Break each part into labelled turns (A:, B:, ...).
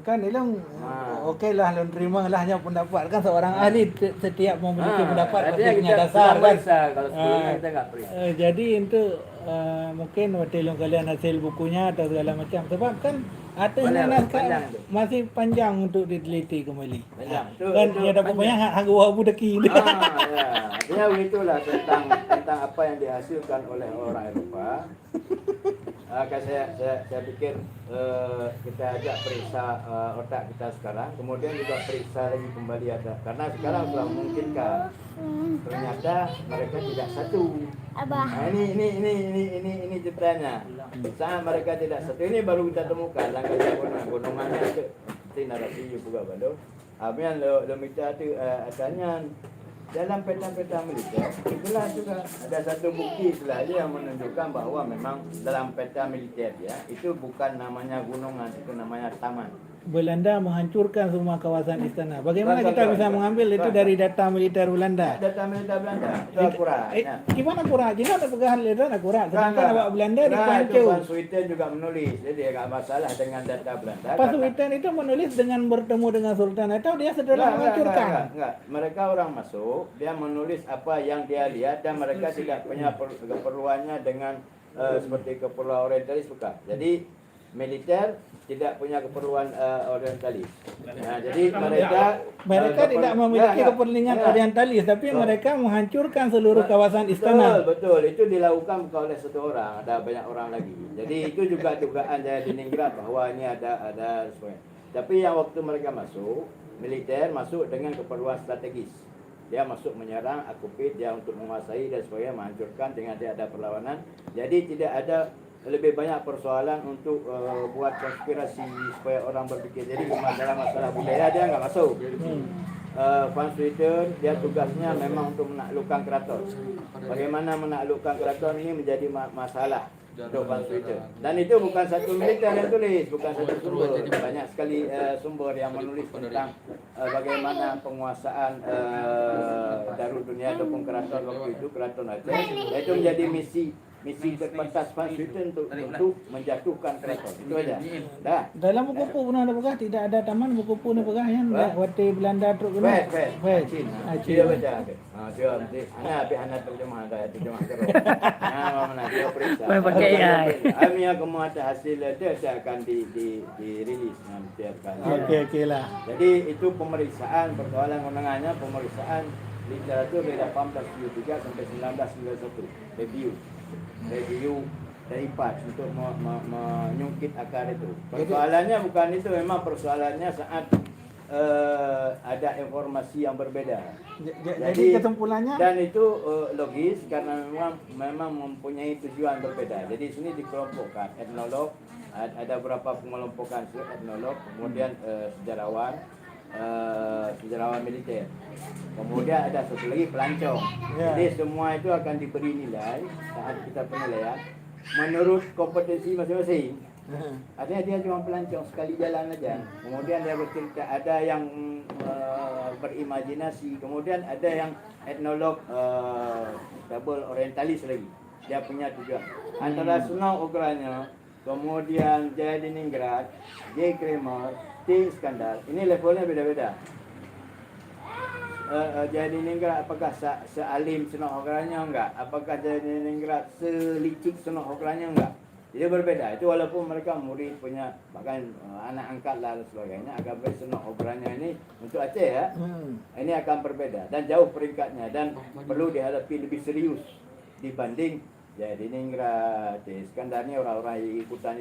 A: kan Ilung okey lah, Ilung terima lah hanya pendapat kan seorang ahli setiap memiliki pendapat pasti punya dasar kan.
B: Kalau sebelumnya kita nggak periksa.
A: Jadi itu mungkin waktu Ilung kalian hasil bukunya atau segala macam sebab kan atasnya naskah masih panjang untuk diteliti kembali.
B: Panjang.
A: Kan dia dapat banyak harga wabu deki.
B: Ya. Artinya begitulah tentang apa yang dihasilkan oleh orang Eropa. Saya pikir kita ajak periksa otak kita sekarang, kemudian juga periksa lagi kembali ada, karena sekarang sudah memungkinkan. Ternyata mereka tidak satu. Nah, ini ceritanya. Saat mereka tidak satu ini baru kita temukan langkah gunungannya itu narasi juga baru. Abian lo minta tu adanya dalam peta-peta militer, itulah juga ada satu bukti itulah yang menunjukkan bahwa memang dalam peta militer ya, itu bukan namanya gunungan, itu namanya taman.
A: Belanda menghancurkan semua kawasan istana. Bagaimana kita bisa mengambil itu dari data militer Belanda?
B: Data militer Belanda itu akurat.
A: Gimana akurat? Jadi ada pegahan militer akurat. Sedangkan awak Belanda dipancung.
B: Pak Suiten juga menulis, jadi nggak masalah dengan data Belanda.
A: Pak Suiten itu menulis dengan bertemu dengan Sultan atau dia setelah menghancurkan?
B: Enggak. Mereka orang masuk, dia menulis apa yang dia lihat dan mereka tidak punya keperluannya dengan seperti keperluan orientalis bukan. Jadi militer tidak punya keperluan orientalis. Nah, jadi mereka
A: tidak memiliki kepentingan orientalis, tapi mereka menghancurkan seluruh kawasan istana.
B: Betul. Itu dilakukan bukan oleh satu orang, ada banyak orang lagi. Jadi itu juga dugaan Leningrad bahwa ini ada semuanya. Tapi yang waktu mereka masuk, militer masuk dengan keperluan strategis. Dia masuk menyerang, akupit, dia untuk menguasai dan sebagainya, menghancurkan dengan dia ada perlawanan. Jadi tidak ada lebih banyak persoalan untuk buat konspirasi supaya orang berpikir. Jadi masalah budaya dia nggak masuk. Van Swieten dia tugasnya memang untuk menaklukkan keraton. Bagaimana menaklukkan keraton ini menjadi masalah untuk Van Swieten. Dan itu bukan satu militer yang tulis, bukan satu sumber. Banyak sekali sumber yang menulis tentang bagaimana penguasaan Darul Dunia ataupun keraton waktu itu, keraton Aceh. Itu menjadi misi terbatas Van Swieten untuk menjatuhkan keraton. Itu aja. Dah.
A: Dalam buku pun ada begah, tidak ada taman buku pun ada begah yang waktu Belanda truk guna.
B: Aceh. Dia baca. Dia nanti anak terjemah terjemah terus. Mana dia periksa.
C: Pakai AI.
B: Kami akan membuat hasil itu saya akan dirilis nanti akan.
A: Okey lah.
B: Jadi itu pemeriksaan persoalan kewenangannya, pemeriksaan literatur dari 1873 sampai 1991. Review dari PAS untuk menyungkit akar itu. Persoalannya bukan itu, memang persoalannya saat ada informasi yang berbeda.
A: Jadi kesimpulannya
B: dan itu logis karena memang mempunyai tujuan berbeda. Jadi sini dikelompokkan etnolog, ada berapa pengelompokan etnolog, kemudian sejarawan militer. Kemudian ada satu lagi pelancong. Jadi semua itu akan diberi nilai saat kita penilaian menurut kompetensi masing-masing. Artinya dia cuma pelancong sekali jalan aja. Kemudian dia bercerita, ada yang berimajinasi, kemudian ada yang etnolog double orientalis lagi. Dia punya tujuan. Antara Sunau Ogranya, kemudian Jaya Diningrat, J. Kramer, T. Iskandar, ini levelnya beda-beda. Jaya Diningrat apakah sealim Sunau Ogranya enggak? Apakah Jaya Diningrat selicik Sunau Ogranya enggak? Jadi berbeda. Itu walaupun mereka murid punya bahkan anak angkat lah dan sebagainya, agak Sunau Ogranya ini untuk Aceh ya. Ini akan berbeda dan jauh peringkatnya dan perlu dihadapi lebih serius dibanding Jaya Diningrat, Iskandar ni orang-orang ikutan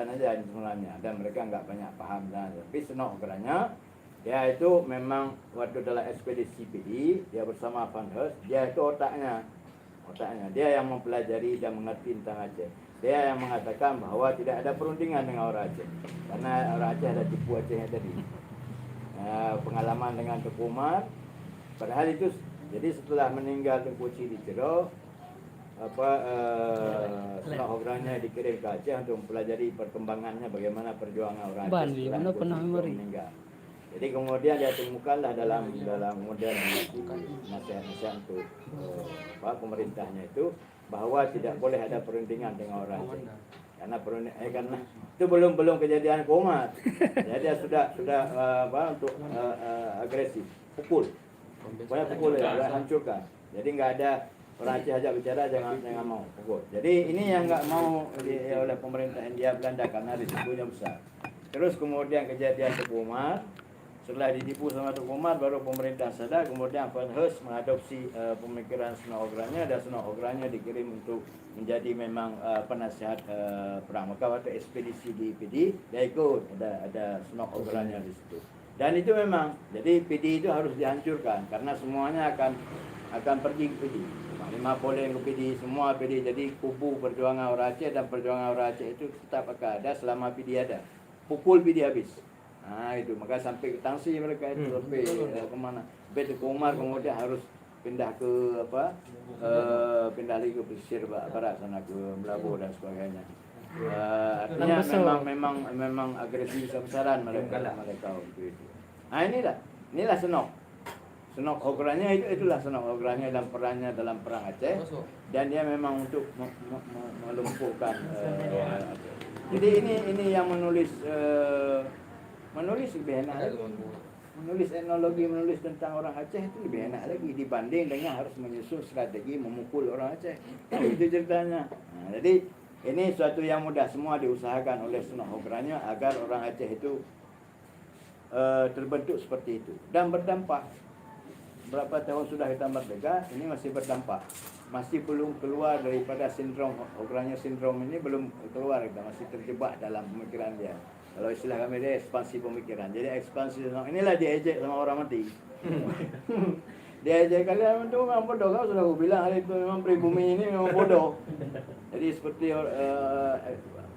B: aja sebenarnya dan mereka enggak banyak paham dan tapi Sunau Ogranya ya itu memang waktu dalam ekspedisi PI dia bersama Van Hees, dia itu otaknya dia yang mempelajari dan mengerti tentang Aceh. Dia yang mengatakan bahwa tidak ada perundingan dengan orang Aceh karena orang Aceh ada tipu Acehnya tadi. Pengalaman dengan Tengku Umar, padahal itu jadi setelah meninggal Tengku Cidicero Sunau Ogranya dikirim ke Aceh untuk mempelajari perkembangannya bagaimana perjuangan orang Aceh setelah meninggal. Jadi kemudian dia temukanlah dalam model nasihat-nasihat untuk pemerintahnya itu bahwa tidak boleh ada perundingan dengan orang Aceh. karena itu belum kejadian komat. Jadi dia sudah untuk agresif, pukul. Pokoknya pukul ya, hancurkan. Jadi nggak ada orang Aceh aja bicara jangan mau pukul. Jadi ini yang nggak mau oleh pemerintah India Belanda karena risikonya besar. Terus kemudian kejadian Teguh Umar. Setelah ditipu sama Teguh Umar, baru pemerintah sadar, kemudian Van Hees mengadopsi pemikiran Seno Ogranya, dan Seno Ogranya dikirim untuk menjadi memang penasihat perang. Maka waktu ekspedisi di PD, dia ikut, ada Seno Ogranya di situ. Dan itu memang, jadi PD itu harus dihancurkan, karena semuanya akan pergi ke PD. Panglima Poleng ke PD, semua PD. Jadi kubu perjuangan orang Aceh dan perjuangan orang Aceh itu tetap akan ada selama PD ada. Pukul PD habis. Nah itu, maka sampai ke Tangsi mereka itu sampai kemana? Sampai ke Umar, kemudian harus pindah ke pindah lagi ke pesisir barat sana, ke Melabu dan sebagainya. Artinya memang agresi besar-besaran mereka waktu itu. Nah inilah Senok Ogranya itulah Senok Ogranya dalam perannya dalam perang Aceh, dan dia memang untuk melumpuhkan Aceh. Jadi ini yang menulis lebih enak lagi. Menulis etnologi, menulis tentang orang Aceh itu lebih enak lagi dibanding dengan harus menyusun strategi memukul orang Aceh. Itu ceritanya. Nah, jadi ini suatu yang mudah, semua diusahakan oleh Senok Ogranya agar orang Aceh itu terbentuk seperti itu dan berdampak. Berapa tahun sudah kita merdeka, ini masih berdampak. Masih belum keluar daripada sindrom Ogranya, sindrom ini belum keluar, kita masih terjebak dalam pemikiran dia. Kalau istilah kami dia ekspansi pemikiran. Jadi ekspansi, inilah diejek sama orang mati. Diejek kalian itu memang bodoh. Kau sudah aku bilang hari itu memang pribumi ini memang bodoh. Jadi seperti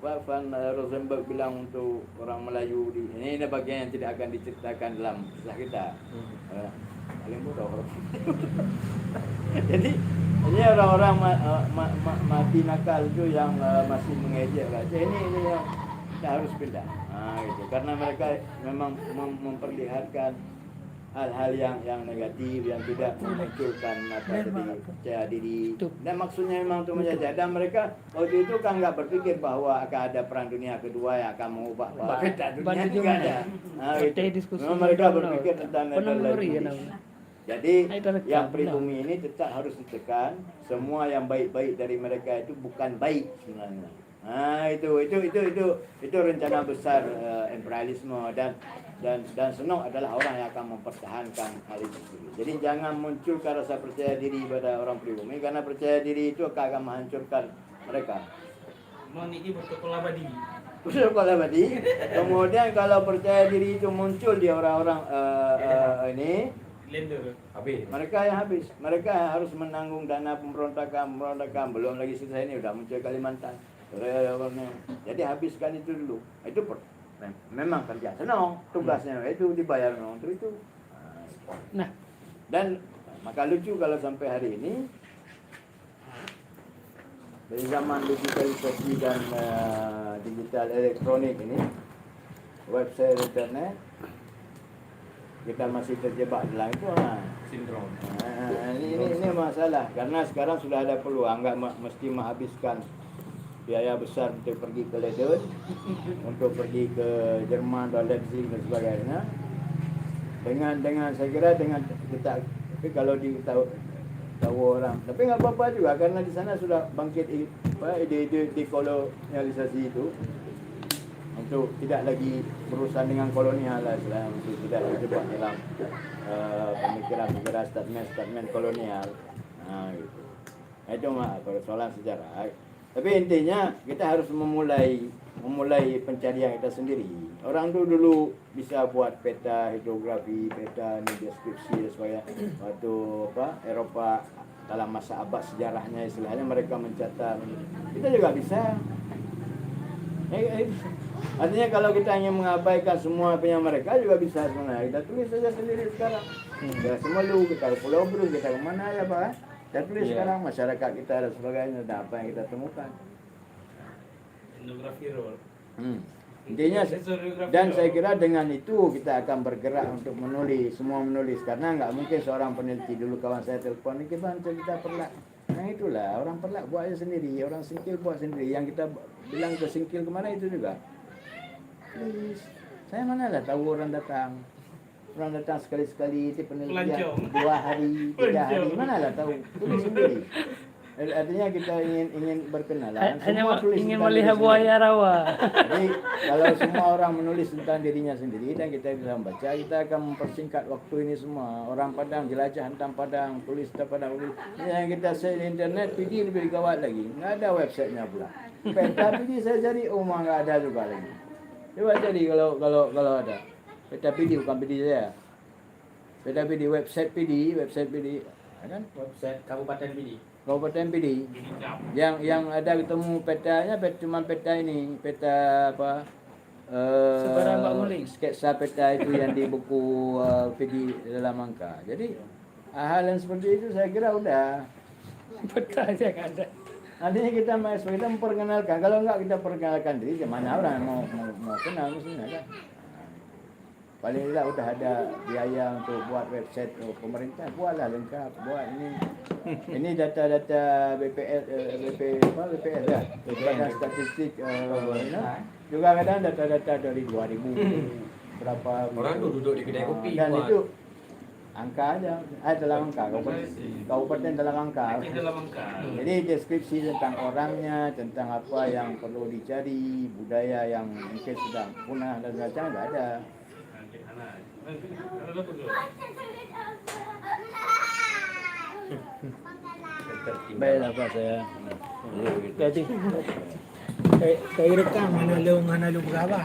B: Van Rosenberg bilang untuk orang Melayu ini bagian yang tidak akan diceritakan dalam istilah kita. Paling bodoh. Jadi ini orang-orang mati nakal itu yang masih mengejek Aceh ini yang kita harus pindah. Nah, gitu. Karena mereka memang memperlihatkan hal-hal yang negatif, yang tidak memunculkan percaya diri. Dan maksudnya memang untuk menjajah. Dan mereka waktu itu kan nggak berpikir bahwa akan ada perang dunia kedua yang akan mengubah peta dunia, tidak ada. Nah, gitu. Memang mereka berpikir tentang jadi yang pribumi ini tetap harus ditekan. Semua yang baik-baik dari mereka itu bukan baik sebenarnya. Nah itu rencana besar imperialisme, dan Senok adalah orang yang akan mempertahankan hal itu. Jadi jangan munculkan rasa percaya diri pada orang pribumi, karena percaya diri itu akan menghancurkan mereka.
C: Ini bertukar abadi.
B: Kemudian kalau percaya diri itu muncul di orang-orang ini, mereka yang habis. Mereka yang harus menanggung dana pemberontakan. Belum lagi selesai ini udah muncul Kalimantan. Jadi habiskan itu dulu. Itu memang kerja Senok, tugasnya itu dibayar untuk itu.
A: Nah,
B: dan maka lucu kalau sampai hari ini dari zaman digitalisasi dan digital elektronik ini, website internet, kita masih terjebak dalam itu
C: Sindrom.
B: Ini masalah, karena sekarang sudah ada peluang, nggak mesti menghabiskan biaya besar untuk pergi ke Leiden, untuk pergi ke Jerman dan Leipzig dan sebagainya. Dengan saya kira dengan kita, tapi kalau tahu orang, tapi nggak apa-apa juga, karena di sana sudah bangkit ide-ide dekolonialisasi itu, untuk tidak lagi berurusan dengan kolonial lah, untuk tidak terjebak dalam pemikiran statement kolonial. Nah, gitu. Itu mah persoalan sejarah. Tapi intinya kita harus memulai pencarian kita sendiri. Orang dulu bisa buat peta hidrografi, peta deskripsi dan sebagainya. Waktu Eropa dalam masa abad sejarahnya istilahnya mereka mencatat. Kita juga bisa. Artinya kalau kita ingin mengabaikan semua punya mereka juga bisa sebenarnya. Kita tulis saja sendiri sekarang. Kita Semelu, kita Pulau Bru, kita kemana ya Pak? Kita tulis sekarang masyarakat kita dan sebagainya, dan apa yang kita temukan.
C: Etnografi role.
B: Intinya, dan saya kira dengan itu kita akan bergerak untuk semua menulis, karena nggak mungkin seorang peneliti. Dulu kawan saya telepon, kita perlak. Nah itulah, orang perlak buat aja sendiri, orang singkil buat sendiri. Yang kita bilang ke Singkil kemana itu juga. Please, saya mana lah tahu orang datang. Orang datang sekali-sekali, itu penelitian
C: Pelancong.
B: 2 hari, 3 hari, mana lah tahu. Tulis sendiri. Artinya kita ingin berkenalan.
D: Hanya
B: Semua tulis
D: ingin
B: tentang
D: melihat
B: diri
D: buaya rawa.
B: Jadi kalau semua orang menulis tentang dirinya sendiri dan kita bisa membaca, kita akan mempersingkat waktu ini semua. Orang Padang jelajah hantam Padang, tulis tentang Padang. Yang kita share di internet, PD lebih gawat lagi. Nggak ada websitenya pula. Peta PD saya cari, nggak ada juga lagi. Coba jadi kalau ada. Peta PD bukan PD saya. Peta PD, website PD, kan?
C: Website Kabupaten Bidi.
B: Kabupaten PD.
C: Bidi Cap.
B: Yang ada ketemu petanya cuma peta ini, peta apa?
D: Sebarang Pak Muling.
B: Sketsa peta itu yang di buku PD dalam angka. Jadi hal yang seperti itu saya kira udah.
D: Peta aja nggak ada.
B: Nantinya kita memperkenalkan. Kalau enggak kita perkenalkan diri, gimana orang mau kenal mestinya kan? Paling tidak udah ada biaya untuk buat website pemerintah, buatlah lengkap, buat ini. Ini data-data BPS ya, Badan Statistik. Juga kadang data-data dari 2000 berapa.
C: Orang tuh duduk di kedai kopi.
B: Dan
C: buat.
B: itu angka aja, dalam angka, kabupaten dalam angka.
C: Ini dalam angka.
B: Jadi deskripsi tentang orangnya, tentang apa yang perlu dicari, budaya yang mungkin sudah punah dan sebagainya nggak ada. Baiklah Pak saya.
D: Jadi
A: Kayak rekam mana lu berapa.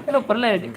D: lu pernah